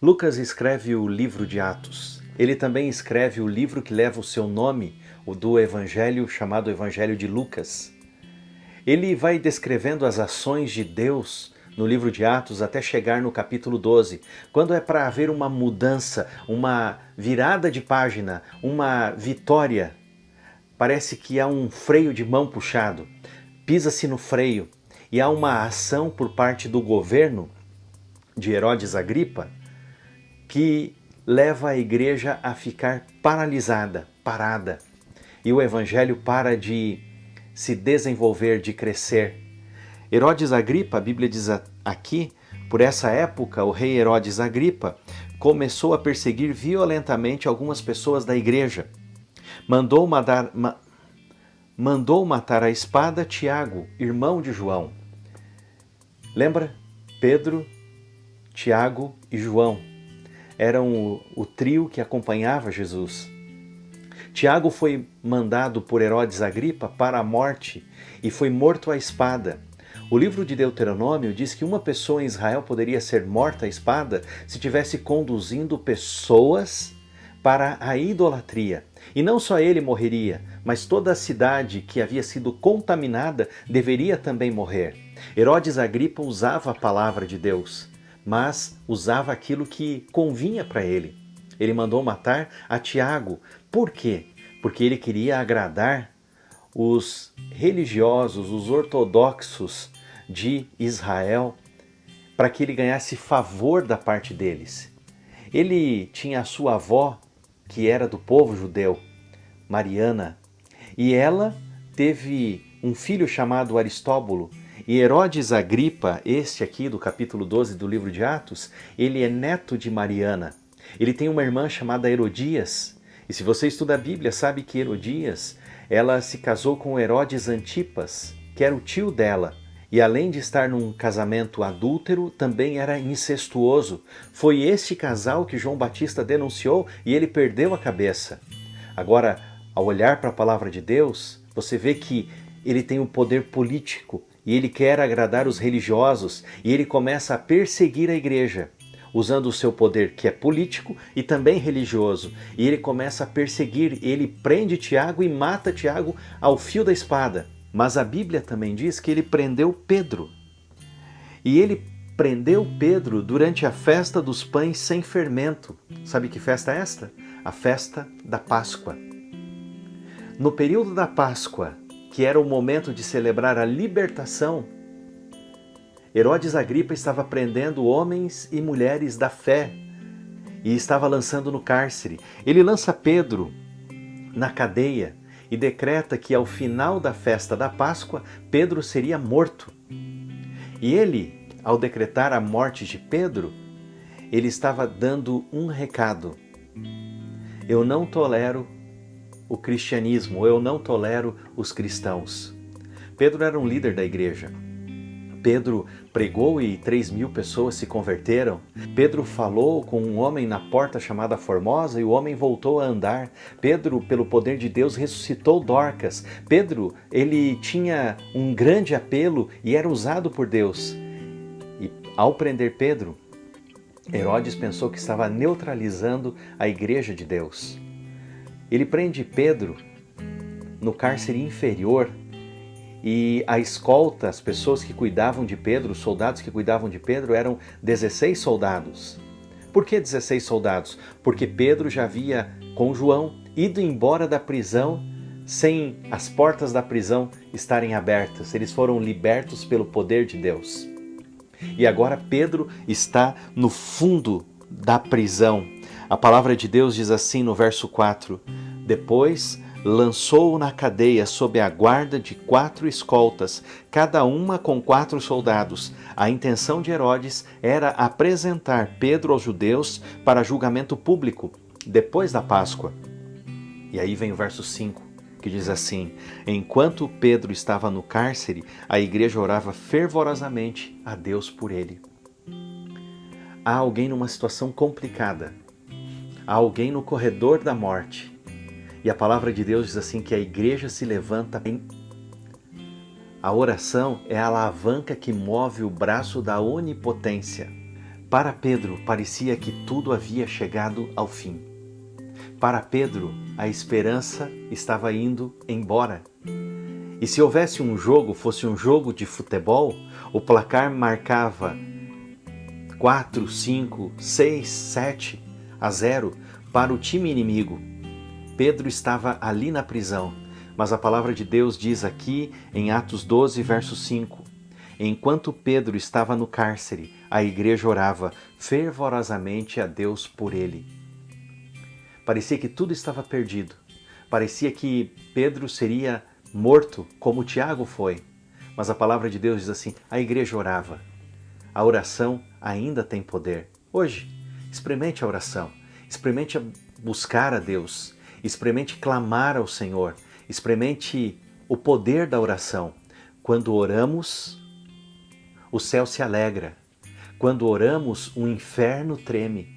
Lucas escreve o livro de Atos. Ele também escreve o livro que leva o seu nome, o do Evangelho, chamado Evangelho de Lucas. Ele vai descrevendo as ações de Deus no livro de Atos até chegar no capítulo 12, quando é para haver uma mudança, uma virada de página, uma vitória. Parece que há um freio de mão puxado, pisa-se no freio e há uma ação por parte do governo de Herodes Agripa que leva a igreja a ficar paralisada, parada. E o evangelho para de se desenvolver, de crescer. Herodes Agripa, a Bíblia diz aqui, por essa época, o rei Herodes Agripa começou a perseguir violentamente algumas pessoas da igreja. Mandou matar a espada Tiago, irmão de João. Lembra? Pedro, Tiago e João eram o trio que acompanhava Jesus. Tiago foi mandado por Herodes Agripa para a morte e foi morto à espada. O livro de Deuteronômio diz que uma pessoa em Israel poderia ser morta à espada se estivesse conduzindo pessoas para a idolatria. E não só ele morreria, mas toda a cidade que havia sido contaminada deveria também morrer. Herodes Agripa usava a palavra de Deus, mas usava aquilo que convinha para ele. Ele mandou matar a Tiago. Por quê? Porque ele queria agradar os religiosos, os ortodoxos de Israel, para que ele ganhasse favor da parte deles. Ele tinha a sua avó, que era do povo judeu, Mariana, e ela teve um filho chamado Aristóbulo. E Herodes Agripa, este aqui do capítulo 12 do livro de Atos, ele é neto de Mariana. Ele tem uma irmã chamada Herodias. E se você estuda a Bíblia, sabe que Herodias, ela se casou com Herodes Antipas, que era o tio dela. E além de estar num casamento adúltero, também era incestuoso. Foi este casal que João Batista denunciou e ele perdeu a cabeça. Agora, ao olhar para a palavra de Deus, você vê que ele tem o poder político e ele quer agradar os religiosos e ele começa a perseguir a igreja, usando o seu poder que é político e também religioso. E ele começa a perseguir, ele prende Tiago e mata Tiago ao fio da espada. Mas a Bíblia também diz que ele prendeu Pedro. E ele prendeu Pedro durante a festa dos pães sem fermento. Sabe que festa é esta? A festa da Páscoa. No período da Páscoa, que era o momento de celebrar a libertação, Herodes Agripa estava prendendo homens e mulheres da fé e estava lançando no cárcere. Ele lança Pedro na cadeia e decreta que ao final da festa da Páscoa, Pedro seria morto. E ele, ao decretar a morte de Pedro, ele estava dando um recado. Eu não tolero o cristianismo, eu não tolero os cristãos. Pedro era um líder da igreja. Pedro pregou e 3.000 pessoas se converteram. Pedro falou com um homem na porta chamada Formosa e o homem voltou a andar. Pedro, pelo poder de Deus, ressuscitou Dorcas. Pedro, ele tinha um grande apelo e era usado por Deus. E ao prender Pedro, Herodes pensou que estava neutralizando a igreja de Deus. Ele prende Pedro no cárcere inferior. E a escolta, as pessoas que cuidavam de Pedro, os soldados que cuidavam de Pedro eram 16 soldados. Por que 16 soldados? Porque Pedro já havia, com João, ido embora da prisão sem as portas da prisão estarem abertas. Eles foram libertos pelo poder de Deus. E agora Pedro está no fundo da prisão. A palavra de Deus diz assim no verso 4: Depois lançou-o na cadeia sob a guarda de 4 escoltas, cada uma com 4 soldados. A intenção de Herodes era apresentar Pedro aos judeus para julgamento público, depois da Páscoa. E aí vem o verso 5, que diz assim: Enquanto Pedro estava no cárcere, a igreja orava fervorosamente a Deus por ele. Há alguém numa situação complicada. Há alguém no corredor da morte. E a palavra de Deus diz assim que a igreja se levanta. A oração é a alavanca que move o braço da onipotência. Para Pedro, parecia que tudo havia chegado ao fim. Para Pedro, a esperança estava indo embora. E se houvesse um jogo, fosse um jogo de futebol, o placar marcava 4, 5, 6, 7-0 para o time inimigo. Pedro estava ali na prisão, mas a palavra de Deus diz aqui em Atos 12, verso 5: enquanto Pedro estava no cárcere, a igreja orava fervorosamente a Deus por ele. Parecia que tudo estava perdido. Parecia que Pedro seria morto, como Tiago foi. Mas a palavra de Deus diz assim: a igreja orava. A oração ainda tem poder. Hoje, experimente a oração. Experimente buscar a Deus. Experimente clamar ao Senhor. Experimente o poder da oração. Quando oramos, o céu se alegra. Quando oramos, o inferno treme.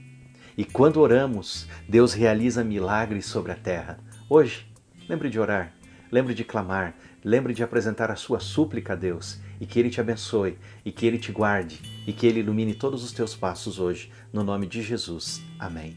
E quando oramos, Deus realiza milagres sobre a terra. Hoje, lembre de orar, lembre de clamar, lembre de apresentar a sua súplica a Deus e que Ele te abençoe, e que Ele te guarde, e que Ele ilumine todos os teus passos hoje, no nome de Jesus. Amém.